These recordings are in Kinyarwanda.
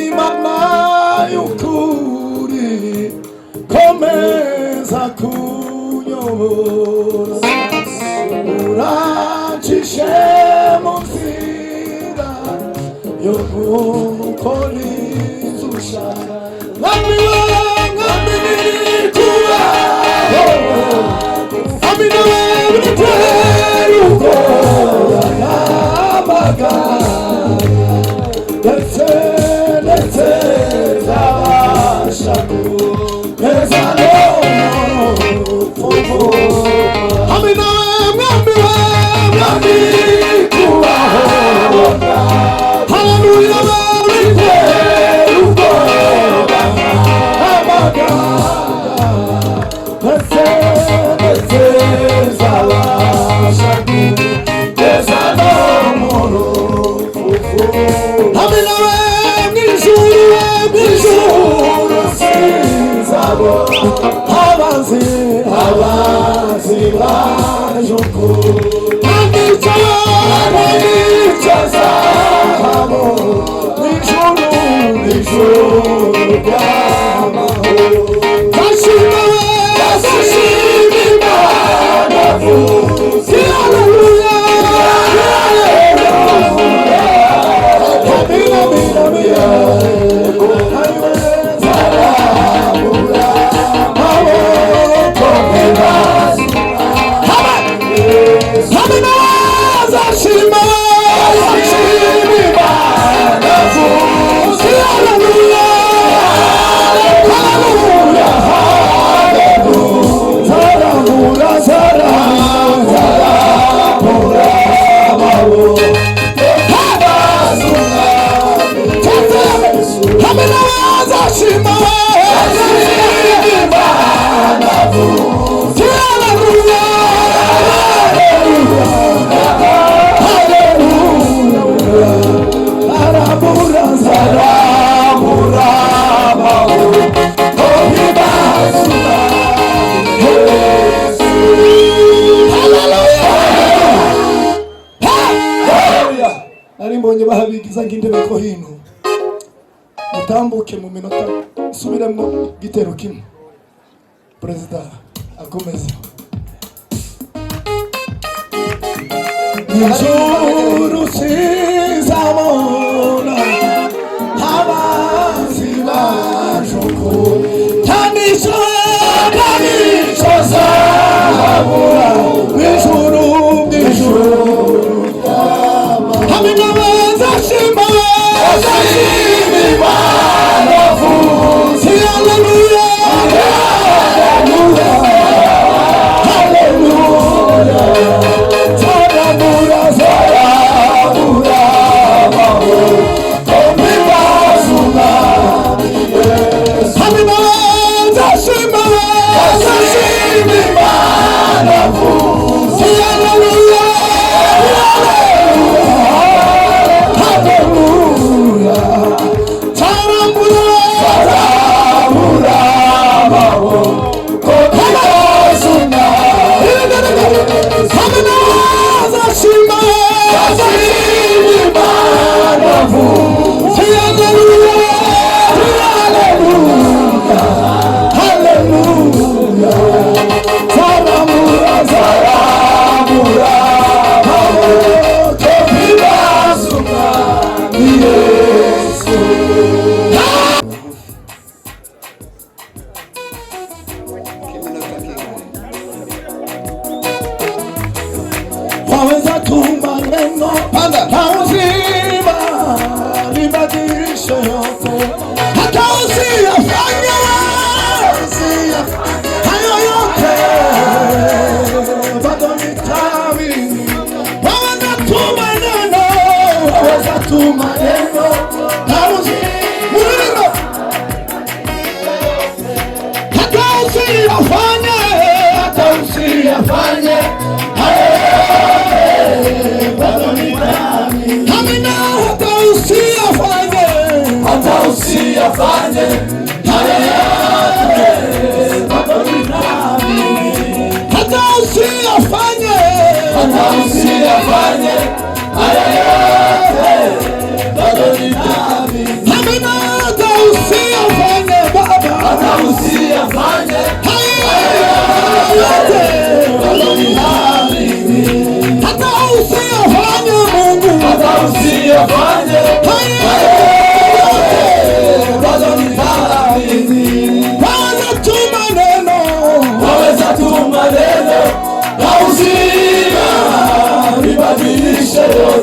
Imana y'ukuri komeza kunyobora urancishe mu nzira yo gukora ibyo ushaka mwami nikubaho mwami nawe biteye ubwoba n'amaganya ndetse zabasha kumeza n'urupfu mwami kubaho haleluya biteye ubwoba n'amaganya ndetse zabasha kumeza n'urupfu mwami nawe mw'ijuru sinzabo abazi bajuku nicyo zabo mw'ijuru ry'amahoro ndashima Imana vuze haleluya mbonye bahabigiza ng'indebe ko hino mutambuke mu minota subiremo gitero kimwe perezida akomeze ijuru sizabona abazi bajuku tanisho zabura ijuru Imana vuze haleluya haleluya zarabura komibazuna Imana vuze haleluya waweza tuma neno na uzima libadilishe yote, hata usiyafanya hayo yote bado nitaamini. Waweza tuma neno na uzima hata usiyafanye bado nitaamini. Amina, hata usiyafanye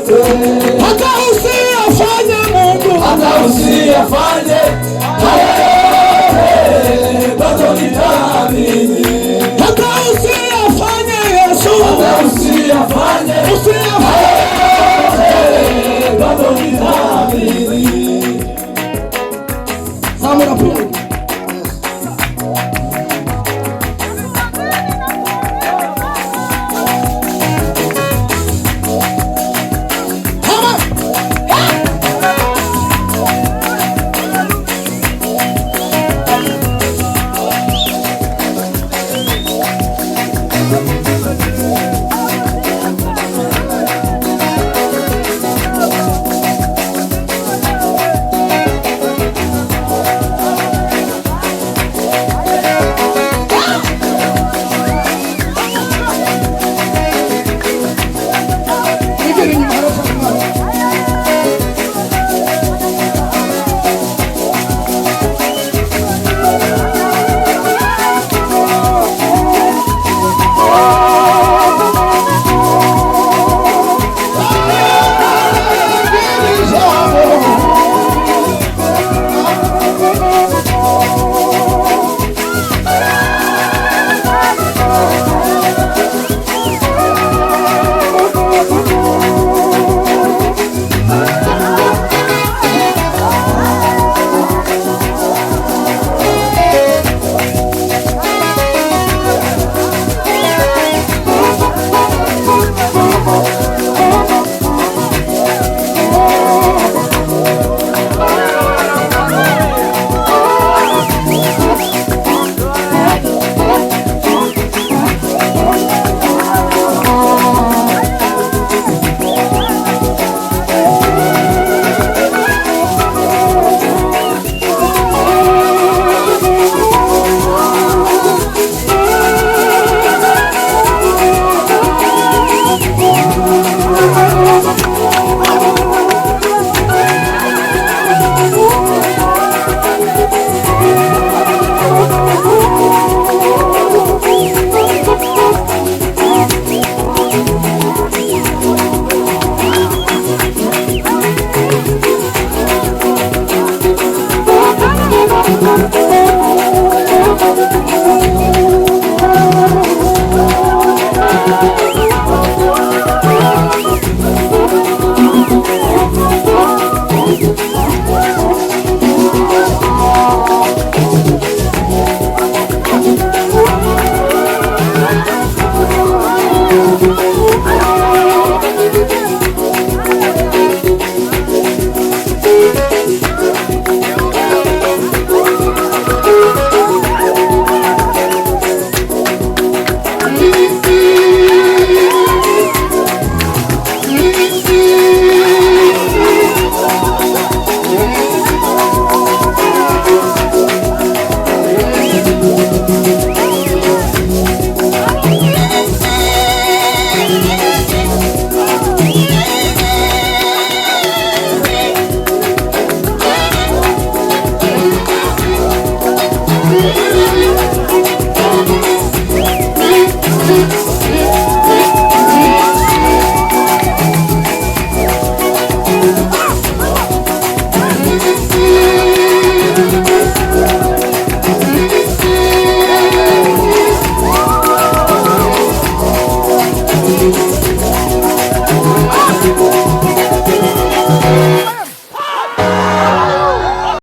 yote, hata usiyafanye Mungu, hata usiyafanye hayo, bado nitaamini. hata usiyafanye Yesu, Hata usiyafanye hayo, bado nitaamini. Sawa na pia. Yeah.